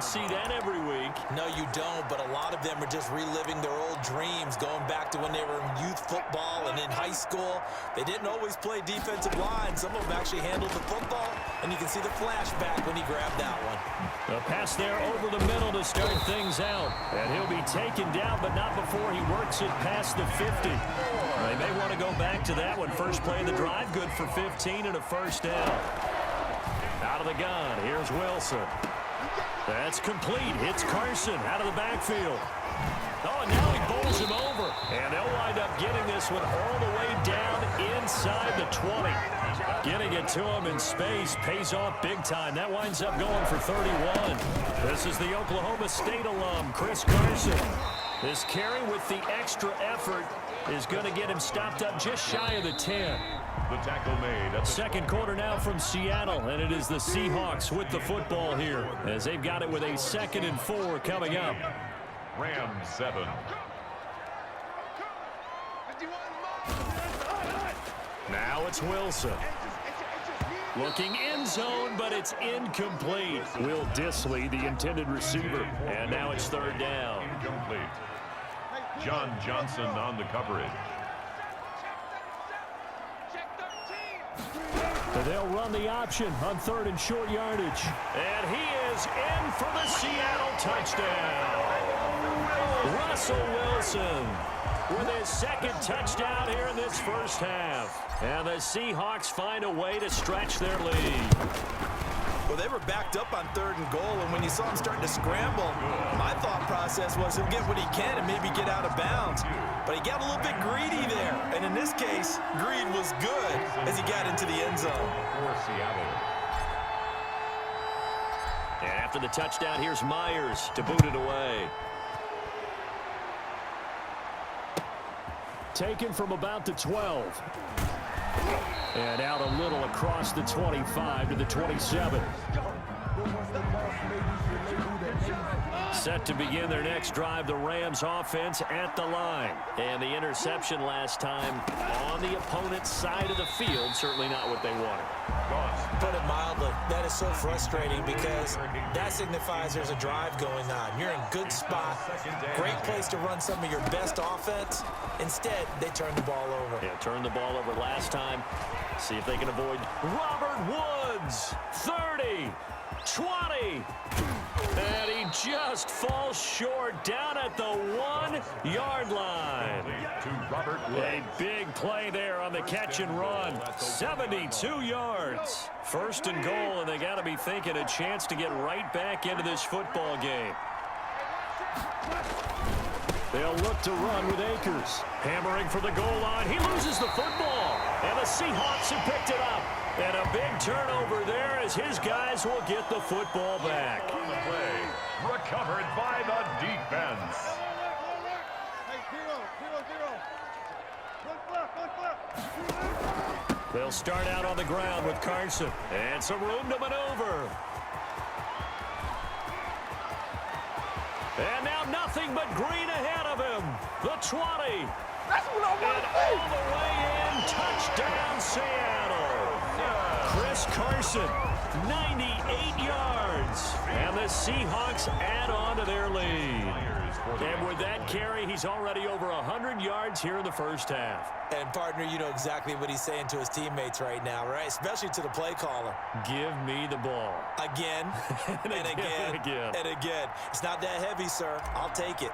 don't see that every week. No, you don't, but a lot of them are just reliving their old dreams, going back to when they were in youth football and in high school. They didn't always play defensive line. Some of them actually handled the football, and you can see the flashback when he grabbed that one. A pass there over the middle to start things out. And he'll be taken down, but not before he works it past the 50. They may want to go back to that one. First play of the drive, good for 15 and a first down. Out of the gun, here's Wilson. That's complete. Hits Carson out of the backfield. Oh, and now he bowls him over. And they'll wind up getting this one all the way down inside the 20. Getting it to him in space pays off big time. That winds up going for 31. This is the Oklahoma State alum, Chris Carson. This carry with the extra effort is going to get him stopped up just shy of the 10. The tackle made. At the second quarter now from Seattle, and it is the Seahawks with the football here as they've got it with a 2nd and 4 coming up. Rams 7. Now it's Wilson. Looking end zone, but it's incomplete. Will Dissly, the intended receiver. And now it's 3rd down. Incomplete. John Johnson on the coverage. They'll run the option on 3rd and short yardage. And he is in for the Seattle touchdown. Russell Wilson with his 2nd touchdown here in this first half. And the Seahawks find a way to stretch their lead. Well, they were backed up on 3rd and goal, and when you saw him starting to scramble, my thought process was he'll get what he can and maybe get out of bounds. But he got a little bit greedy there, and in this case, greed was good as he got into the end zone. For Seattle. And after the touchdown, here's Myers to boot it away. Taken from about the 12. And out a little across the 25 to the 27. Set to begin their next drive, the Rams offense at the line. And the interception last time on the opponent's side of the field, certainly not what they wanted. Put it mildly, that is so frustrating because that signifies there's a drive going on. You're in good spot, great place to run some of your best offense. Instead, they turn the ball over. Yeah, turned the ball over last time. See if they can avoid Robert Woods. 30, 20. And he just falls short down at the 1-yard line. To Robert Woods. A big play there on the catch and run. 72 yards. 1st and goal, and they got to be thinking a chance to get right back into this football game. They'll look to run with Akers. Hammering for the goal line. He loses the football. And the Seahawks have picked it up. And a big turnover there as his guys will get the football back. On the play. Recovered by the defense. They'll start out on the ground with Carson. And some room to maneuver. And now nothing but green ahead of him. The 20. That's what I want to see. All the way in. Touchdown, Seattle. Chris Carson, 98 yards. And the Seahawks add on to their lead. And with that carry, he's already over 100 yards here in the first half. And, partner, you know exactly what he's saying to his teammates right now, right? Especially to the play caller. Give me the ball. Again, and again, and again. It's not that heavy, sir. I'll take it.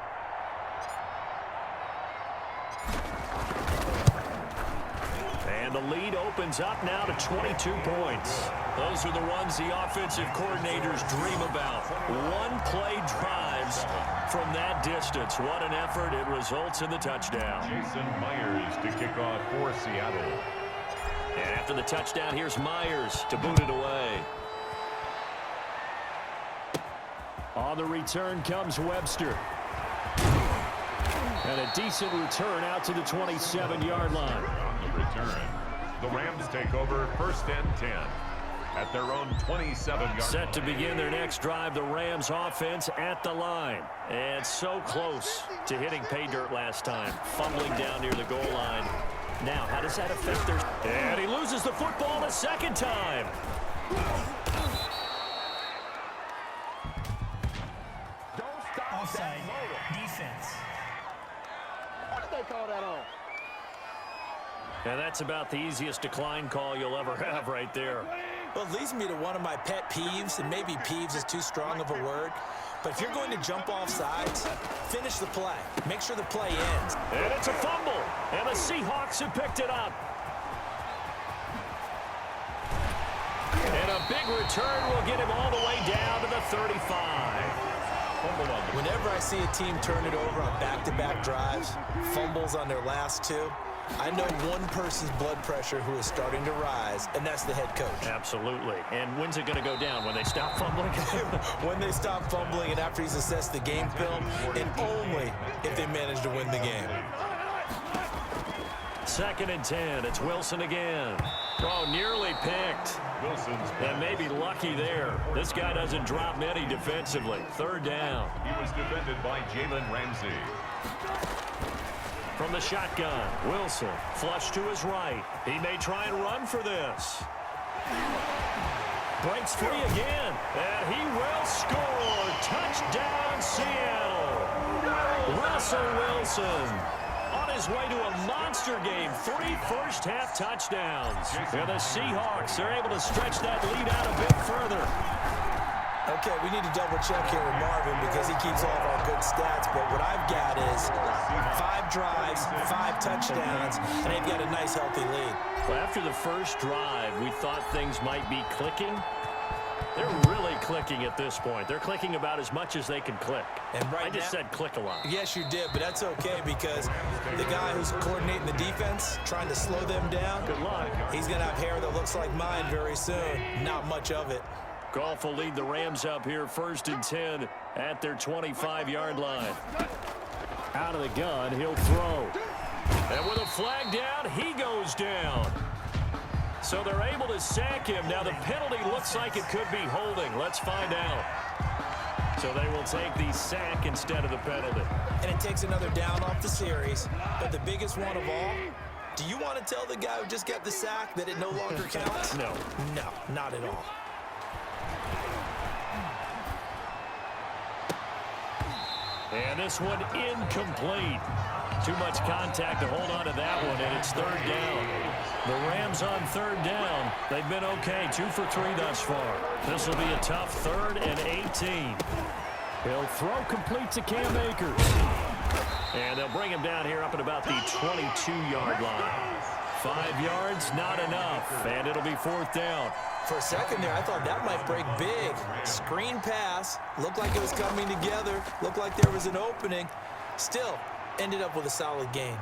And the lead opens up now to 22 points. Those are the ones the offensive coordinators dream about. One-play drives from that distance. What an effort. It results in the touchdown. Jason Myers to kick off for Seattle. And after the touchdown, here's Myers to boot it away. On the return comes Webster. And a decent return out to the 27-yard line. On the return, the Rams take over 1st and 10 at their own 27-yard line. Set to begin their next drive, the Rams offense at the line. And so close to hitting pay dirt last time. Fumbling down near the goal line. Now, how does that affect their... And he loses the football the 2nd time. offside. Defense. Why did they call that on? And that's about the easiest decline call you'll ever have right there. Well, it leads me to one of my pet peeves, and maybe peeves is too strong of a word, but if you're going to jump off sides, finish the play. Make sure the play ends. And it's a fumble, and the Seahawks have picked it up. And a big return will get him all the way down to the 35. Whenever I see a team turn it over on back-to-back drives, fumbles on their last two, I know one person's blood pressure who is starting to rise, and that's the head coach. Absolutely. And when's it going to go down? When they stop fumbling? When they stop fumbling and after he's assessed the game film, and only if they manage to win the game. 2nd and 10. It's Wilson again. Oh, nearly picked. Wilson's And maybe lucky there. This guy doesn't drop many defensively. 3rd down. He was defended by Jalen Ramsey. From the shotgun, Wilson flush to his right. He may try and run for this. Breaks free again, and he will score. Touchdown, Seattle. Russell Wilson on his way to a monster game. 3 first-half touchdowns. And the Seahawks are able to stretch that lead out a bit further. Okay, we need to double-check here with Marvin because he keeps all of our good stats, but what I've got is 5 drives, 5 touchdowns, and they've got a nice, healthy lead. Well, after the first drive, we thought things might be clicking. They're really clicking at this point. They're clicking about as much as they can click. And right I just said click a lot. Yes, you did, but that's okay because the guy who's coordinating the defense, trying to slow them down, Good luck. he's going to have hair that looks like mine very soon. Not much of it. Goff will lead the Rams up here 1st and 10 at their 25-yard line. Out of the gun, he'll throw. And with a flag down, he goes down. So they're able to sack him. Now the penalty looks like it could be holding. Let's find out. So they will take the sack instead of the penalty. And it takes another down off the series. But the biggest one of all, do you want to tell the guy who just got the sack that it no longer counts? No. No, not at all. And this one incomplete. Too much contact to hold on to that one, and it's 3rd down. The Rams on 3rd down. They've been okay, 2 for 3 thus far. This will be a tough 3rd and 18. He'll throw complete to Cam Akers. And they'll bring him down here up at about the 22-yard line. 5 yards, not enough, and it'll be 4th down. For a second there, I thought that might break big. Screen pass. Looked like it was coming together. Looked like there was an opening. Still, ended up with a solid gain.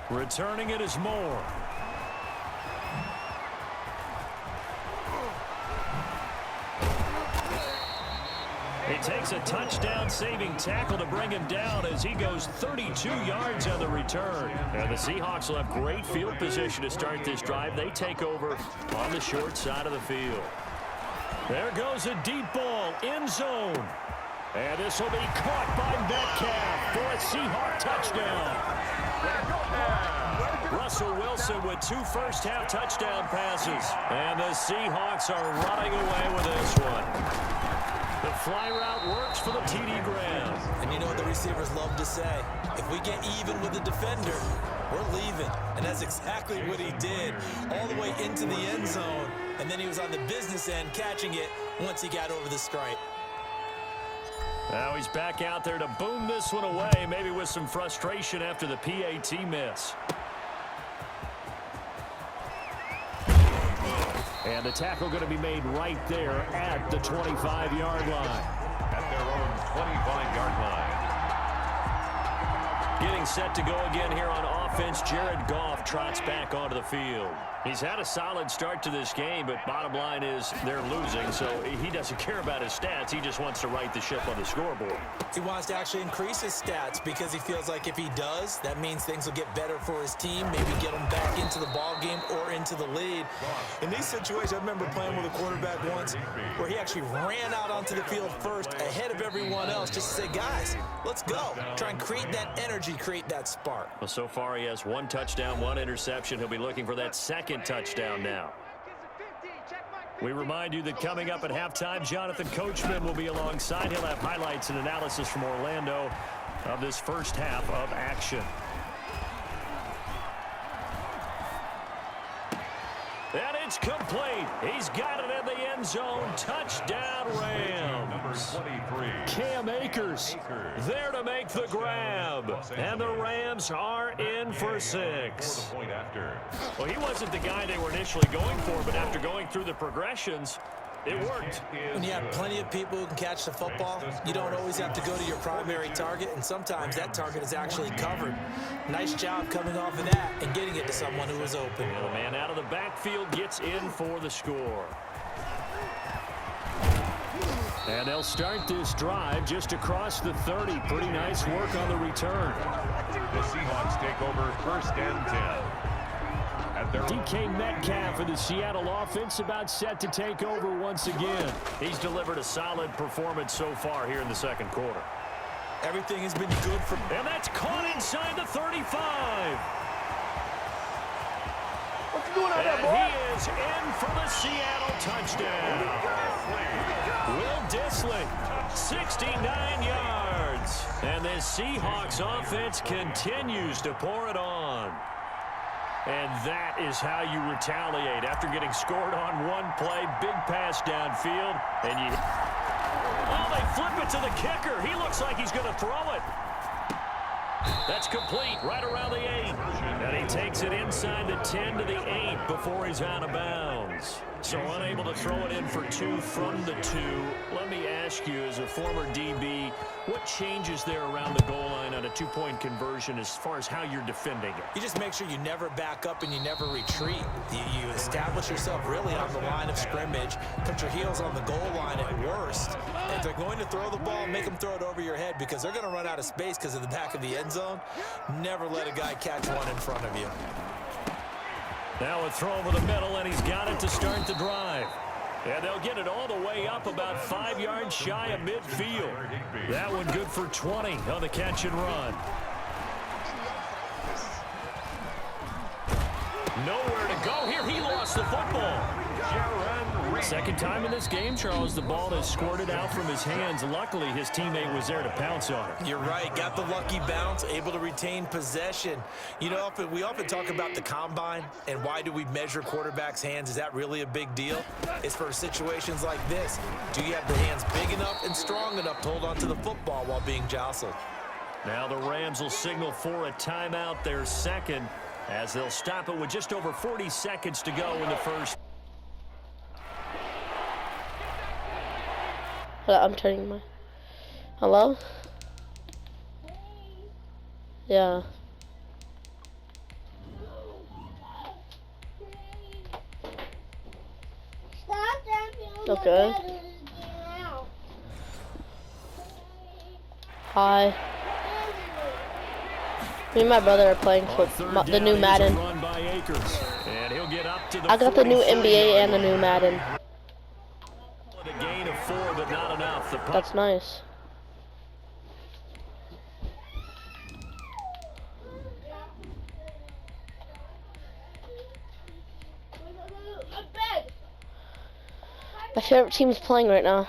Returning it is Moore. He takes a touchdown-saving tackle to bring him down as he goes 32 yards on the return. And the Seahawks will have great field position to start this drive. They take over on the short side of the field. There goes a deep ball, end zone. And this will be caught by Metcalf for a Seahawk touchdown. Russell Wilson with 2 first-half touchdown passes. And the Seahawks are running away with this one. The fly route works for the TD Graham. And you know what the receivers love to say? If we get even with the defender, we're leaving. And that's exactly what he did, all the way into the end zone. And then he was on the business end catching it once he got over the stripe. Now he's back out there to boom this one away, maybe with some frustration after the PAT miss. And the tackle going to be made right there at the 25-yard line. At their own 25-yard line. Getting set to go again here on offense, Jared Goff trots back onto the field. He's had a solid start to this game, but bottom line is they're losing, so he doesn't care about his stats. He just wants to right the ship on the scoreboard. He wants to actually increase his stats because he feels like if he does, that means things will get better for his team, maybe get him back into the ball game or into the lead. In these situations, I remember playing with a quarterback once where he actually ran out onto the field first ahead of everyone else just to say, guys, let's go. Try and create that energy, create that spark. Well, so far he has 1 touchdown, 1 interception. He'll be looking for that second touchdown now. We remind you that coming up at halftime, Jonathan Coachman will be alongside. He'll have highlights and analysis from Orlando of this first half of action. And it's complete. He's got it in the end zone. Touchdown, Rams. Cam Akers there to make the grab. And the Rams are in for 6. Well, he wasn't the guy they were initially going for, but after going through the progressions, it worked. When you have plenty of people who can catch the football, you don't always have to go to your primary target, and sometimes that target is actually covered. Nice job coming off of that and getting it to someone who was open. And the man out of the backfield gets in for the score. And they'll start this drive just across the 30. Pretty nice work on the return. The Seahawks take over 1st and 10. DK Metcalf for the Seattle offense about set to take over once again. He's delivered a solid performance so far here in the second quarter. Everything has been good for... And that's caught inside the 35. What you doing out there, And boy? he is in for the Seattle touchdown. Will Dissly, 69 yards. And the Seahawks offense continues to pour it on. And that is how you retaliate after getting scored on one play. Big pass downfield. And you... Oh, they flip it to the kicker. He looks like he's going to throw it. That's complete right around the 8. And he takes it inside the 10 to the 8 before he's out of bounds. So unable to throw it in for 2 from the 2. Let me ask you, as a former DB, what changes there around the goal line on a 2-point conversion as far as how you're defending it? You just make sure you never back up and you never retreat. You establish yourself really on the line of scrimmage, put your heels on the goal line at worst. And if they're going to throw the ball, make them throw it over your head because they're going to run out of space because of the back of the end zone. Never let a guy catch one in front of you. Now a throw over the middle, and he's got it to start the drive. And they'll get it all the way up about 5 yards shy of midfield. That one good for 20 on the catch and run. Nowhere to go here. He lost the football. Second time in this game, Charles, the ball has squirted out from his hands. Luckily, his teammate was there to pounce on it. You're right. Got the lucky bounce, able to retain possession. You know, we often talk about the combine and why do we measure quarterbacks' hands. Is that really a big deal? It's for situations like this. Do you have the hands big enough and strong enough to hold onto the football while being jostled? Now the Rams will signal for a timeout, their second, as they'll stop it with just over 40 seconds to go in the first. I'm turning my... Hello? Yeah. Okay. Hi. Me and my brother are playing the new Madden. I got the new NBA and the new Madden. A gain of 4, but not enough. That's nice. My favorite team is playing right now.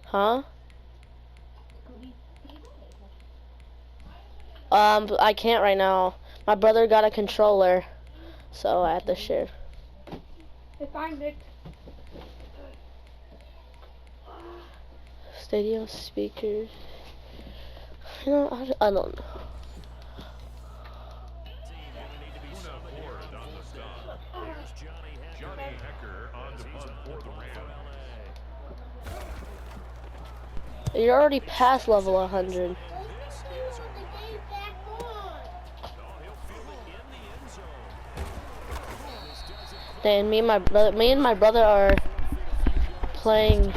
Huh? I can't right now. My brother got a controller. So I have to share. Stadium speakers. You know, I don't know. You're already past level 100. And me and my brother are playing